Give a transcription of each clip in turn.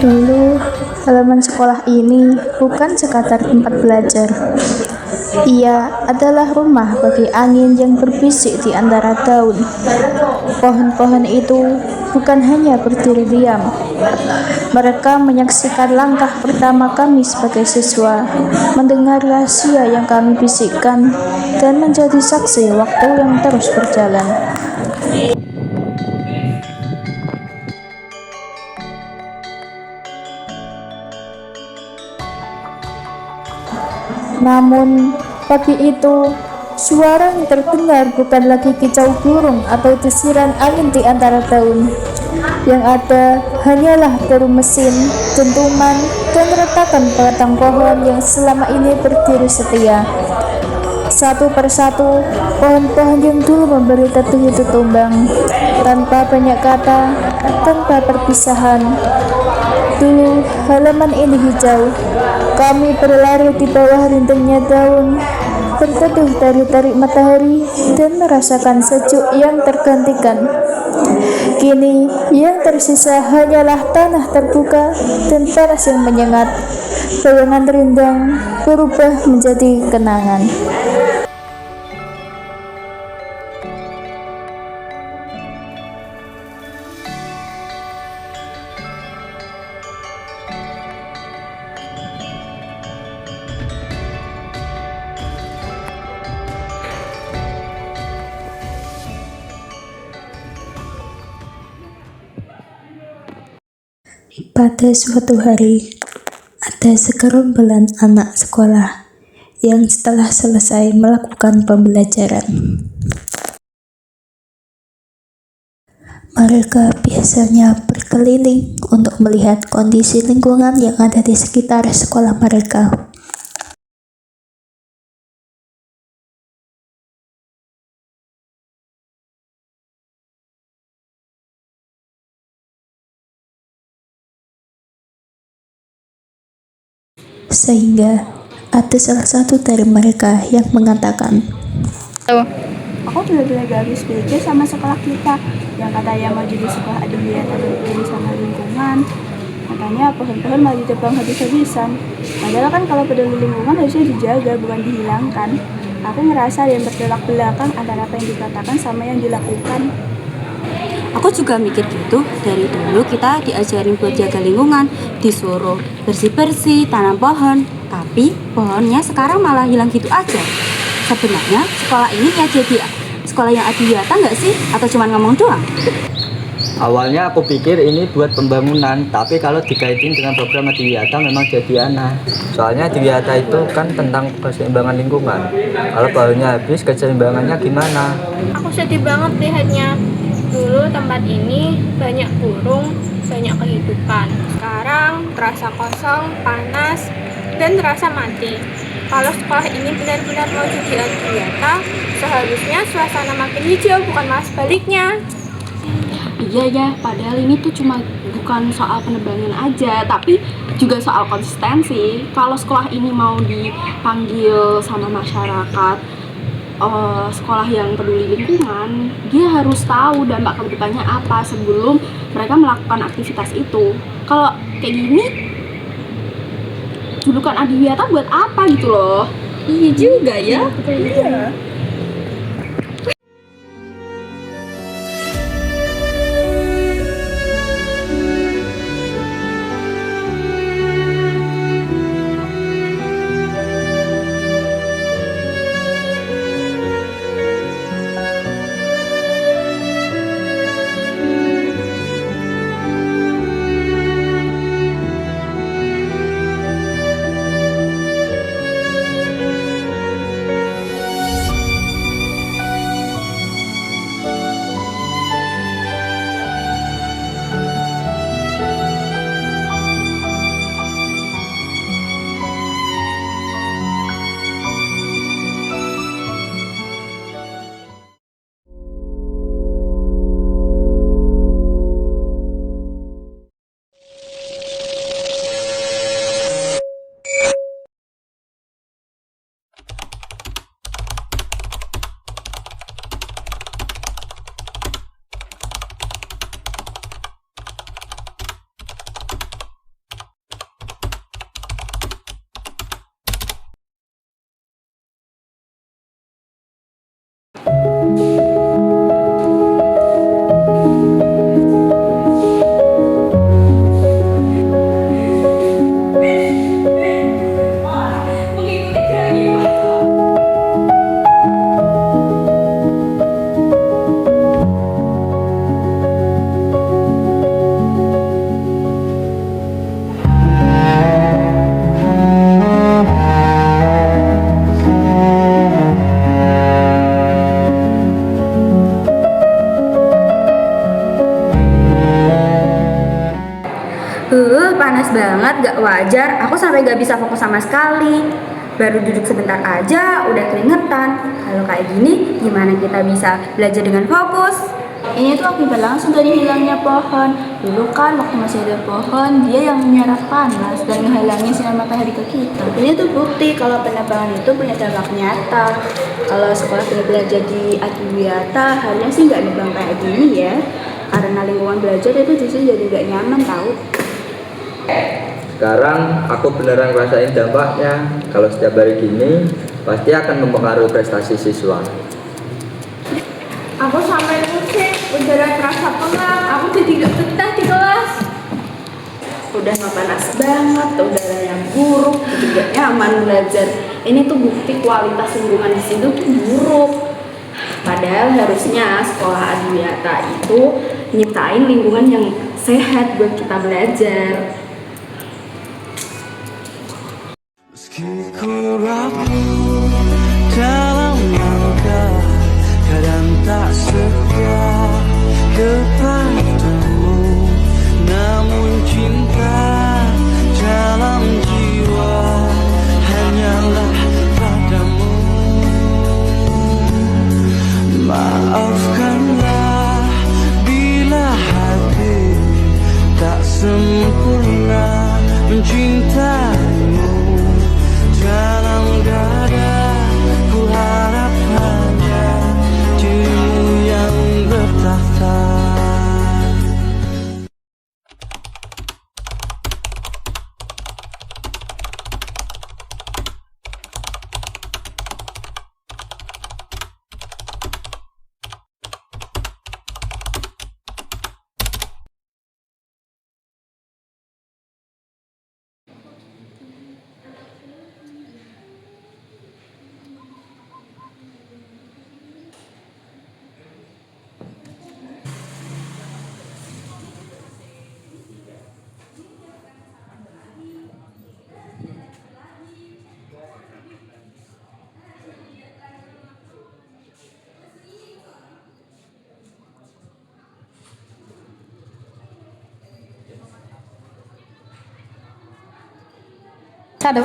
Dulu, halaman sekolah ini bukan sekadar tempat belajar. Ia adalah rumah bagi angin yang berbisik di antara daun. Pohon-pohon itu bukan hanya berdiri diam. Mereka menyaksikan langkah pertama kami sebagai siswa, mendengar rahasia yang kami bisikkan, dan menjadi saksi waktu yang terus berjalan. Namun, pagi itu, suara yang terdengar bukan lagi kicau burung atau desiran angin di antara daun. Yang ada hanyalah deru mesin, dentuman, dan retakan batang pohon yang selama ini berdiri setia. Satu persatu, pohon-pohon yang dulu memberi teduh itu tumbang, tanpa banyak kata, tanpa perpisahan. Dulu, halaman ini hijau. Kami berlari di bawah rintangnya daun, berteduh dari terik matahari, dan merasakan sejuk yang tergantikan. Kini, yang tersisa hanyalah tanah terbuka dan panas yang menyengat. Bayangan rindang berubah menjadi kenangan. Pada suatu hari, ada segerombolan anak sekolah yang setelah selesai melakukan pembelajaran, mereka biasanya berkeliling untuk melihat kondisi lingkungan yang ada di sekitar sekolah mereka. Sehingga ada salah satu dari mereka yang mengatakan, Aku benar-benar gak habis pikir sama sekolah kita yang katanya mau jadi sekolah adiwiyata dan peduli sama lingkungan. Katanya pohon-pohon malah ditebang habis-habisan. Padahal kan kalau peduli lingkungan harusnya dijaga, bukan dihilangkan. Aku ngerasa ada yang bertolak belakang antara apa yang dikatakan sama yang dilakukan. Aku juga mikir gitu, dari dulu kita diajarin buat jaga lingkungan, disuruh bersih-bersih, tanam pohon, tapi pohonnya sekarang malah hilang gitu aja. Sebenarnya sekolah ini ya jadi sekolah yang adiwiyata nggak sih? Atau cuma ngomong doang? Awalnya aku pikir ini buat pembangunan, tapi kalau dikaitin dengan program adiwiyata memang jadi aneh. Soalnya adiwiyata itu kan tentang keseimbangan lingkungan. Kalau pohonnya habis, keseimbangannya gimana? Aku sedih banget lihatnya. Dulu tempat ini banyak burung, banyak kehidupan. Sekarang terasa kosong, panas, dan terasa mati. Kalau sekolah ini benar-benar mau jadi adiwiyata, seharusnya suasana makin hijau, bukan malah sebaliknya. Iya ya, padahal ini tuh cuma bukan soal penebangan aja, tapi juga soal konsistensi. Kalau sekolah ini mau dipanggil sama masyarakat sekolah yang peduli lingkungan, dia harus tahu dampak kedepannya apa sebelum mereka melakukan aktivitas itu. Kalau kayak gini, julukan adiwiyata buat apa gitu loh? Iya juga ya. Iya. panas banget, gak wajar. Aku sampai gak bisa fokus sama sekali. Baru duduk sebentar aja udah keringetan. Kalau kayak gini, gimana kita bisa belajar dengan fokus? Ini tuh akibat langsung dari hilangnya pohon. Dulu kan waktu masih ada pohon, dia yang menyerap panas dan menghalangi sinar matahari ke kita. Ini tuh bukti kalau penebangan itu punya dampak nyata. Kalau sekolah benar-benar jadi adiwiyata, harusnya sih nggak nebang kayak gini ya. Karena lingkungan belajar itu justru jadi nggak nyaman tahu. Sekarang aku beneran ngerasain dampaknya. Kalau setiap hari gini, pasti akan mempengaruhi prestasi siswa. Aku sampai pusing, udara terasa pengap, aku jadi gak betah di kelas. Udah nggak panas banget, udara yang buruk, jadi nggak nyaman belajar. Ini tuh bukti kualitas lingkungan di situ tuh buruk. Padahal harusnya sekolah adiwiyata itu nyiptain lingkungan yang sehat buat kita belajar. Meski ku rapuh dalam langkah, kadang tak setia kepadamu, namun cinta dalam jiwa hanyalah padamu. Maafkanlah bila hati tak sempurna mencintaimu. Dalam dada ku harap hanya dirimu yang bertahta. Shadow,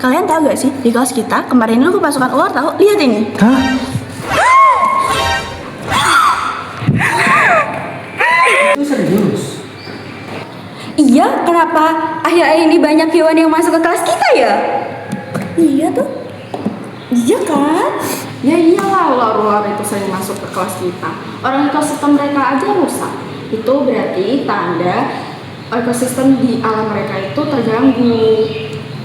kalian tahu gak sih di kelas kita kemarin dulu kepasukan ular tahu? Lihat ini. Itu serius? Iya, kenapa akhir-akhir ini banyak hewan yang masuk ke kelas kita ya? Iya tuh. Iya kan? Ya iyalah, ular-ular itu sering masuk ke kelas kita. Orang ekosistem mereka aja rusak. Itu berarti tanda ekosistem di alam mereka itu terganggu.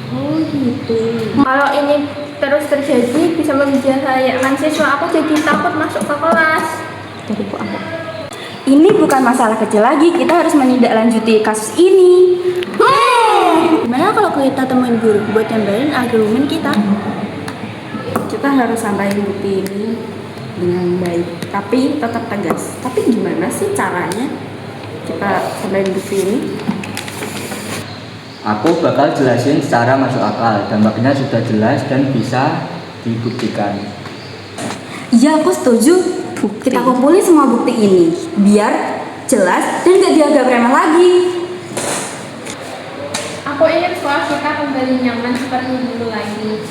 Oh gitu. Kalau ini terus terjadi bisa membahayakan siswa, aku jadi takut masuk ke kelas. Dari Bu Amber. Ini bukan masalah kecil lagi, kita harus menindaklanjuti kasus ini. Gimana kalau kita temuin guru buat nyambarin argumen kita? Kita harus sampaikan bukti ini dengan baik, tapi tetap tegas. Tapi gimana sih caranya kita sampaikan bukti ini? Aku bakal jelasin secara masuk akal. Dampaknya sudah jelas dan bisa dibuktikan. Iya, aku setuju. Kita kumpulin semua bukti ini, biar jelas dan gak dianggap remeh lagi. Aku ingin sekolah kita kembali nyaman seperti dulu lagi.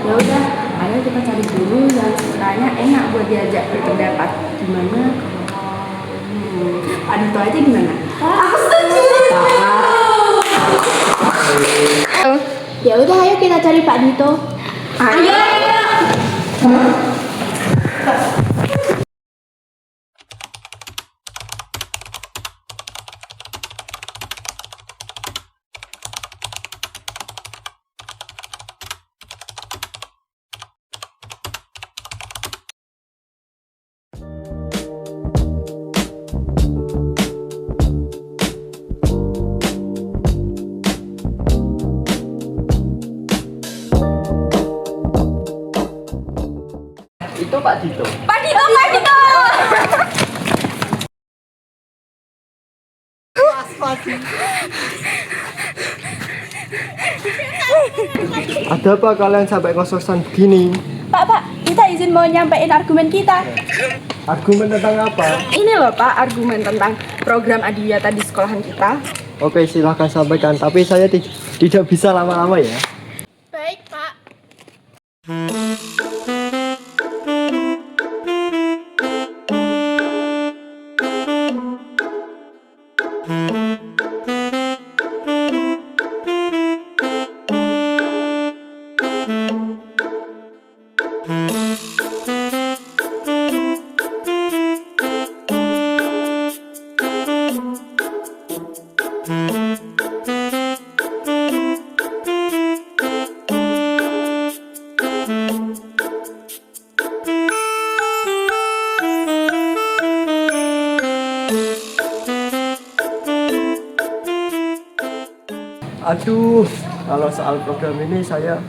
Ya udah, ayo kita cari guru yang sekiranya enak buat diajak berpendapat. Gimana? Adito aja gimana? Aku setuju. Ya udah, ayo kita cari Pak Dito. Ayo. Itu Pak Dito. Pak Dito, Pak Dito. Ada apa kalian sampai ngos-ngosan begini? Pak, kita izin mau nyampein argumen kita. Argumen tentang apa? Ini loh Pak, argumen tentang program adiwiyata di sekolahan kita. Oke, silahkan sampaikan. Tapi saya tidak bisa lama-lama ya. Baik, Pak. Aduh, kalau soal program ini saya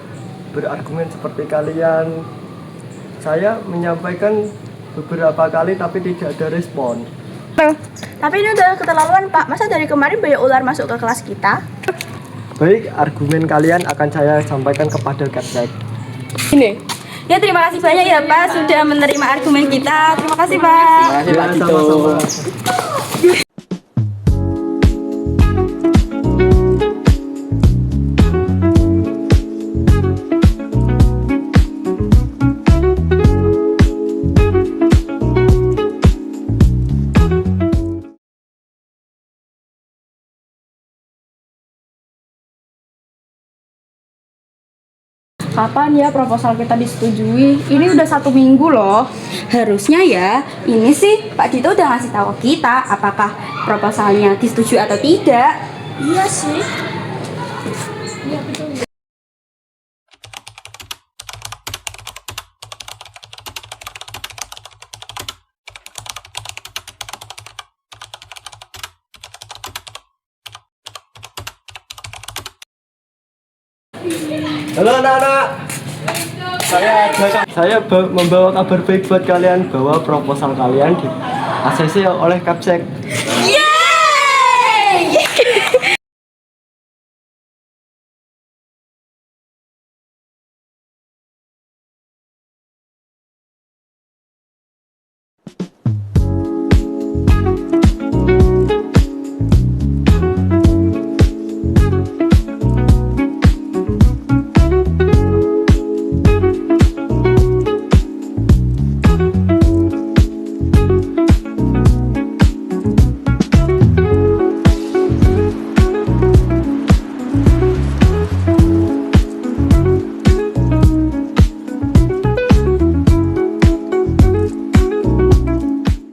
berargumen seperti kalian. Saya menyampaikan beberapa kali tapi tidak ada respon. Tapi ini udah keterlaluan Pak, masa dari kemarin banyak ular masuk ke kelas kita? Baik, argumen kalian akan saya sampaikan kepada Kapsek. Ya terima kasih banyak ya Pak sudah menerima argumen kita. Terima kasih Pak. Ya, sama-sama. Kapan ya proposal kita disetujui? Ini udah 1 minggu loh. Harusnya ya, ini sih Pak Dito udah ngasih tahu kita apakah proposalnya disetujui atau tidak. Iya sih. Halo anak-anak. Saya membawa kabar baik buat kalian bahwa proposal kalian di ACC oleh Kapsek.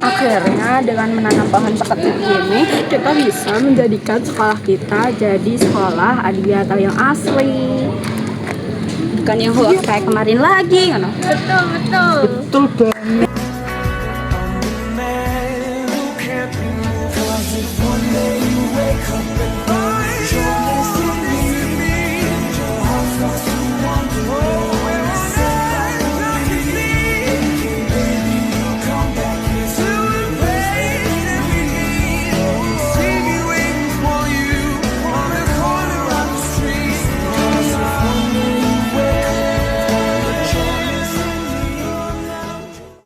Akhirnya dengan menanam pohon seperti ini, kita bisa menjadikan sekolah kita jadi sekolah adiwiyata yang asli. Bukan yang hoax kayak kemarin lagi, kan? Betul, betul. Betul banget.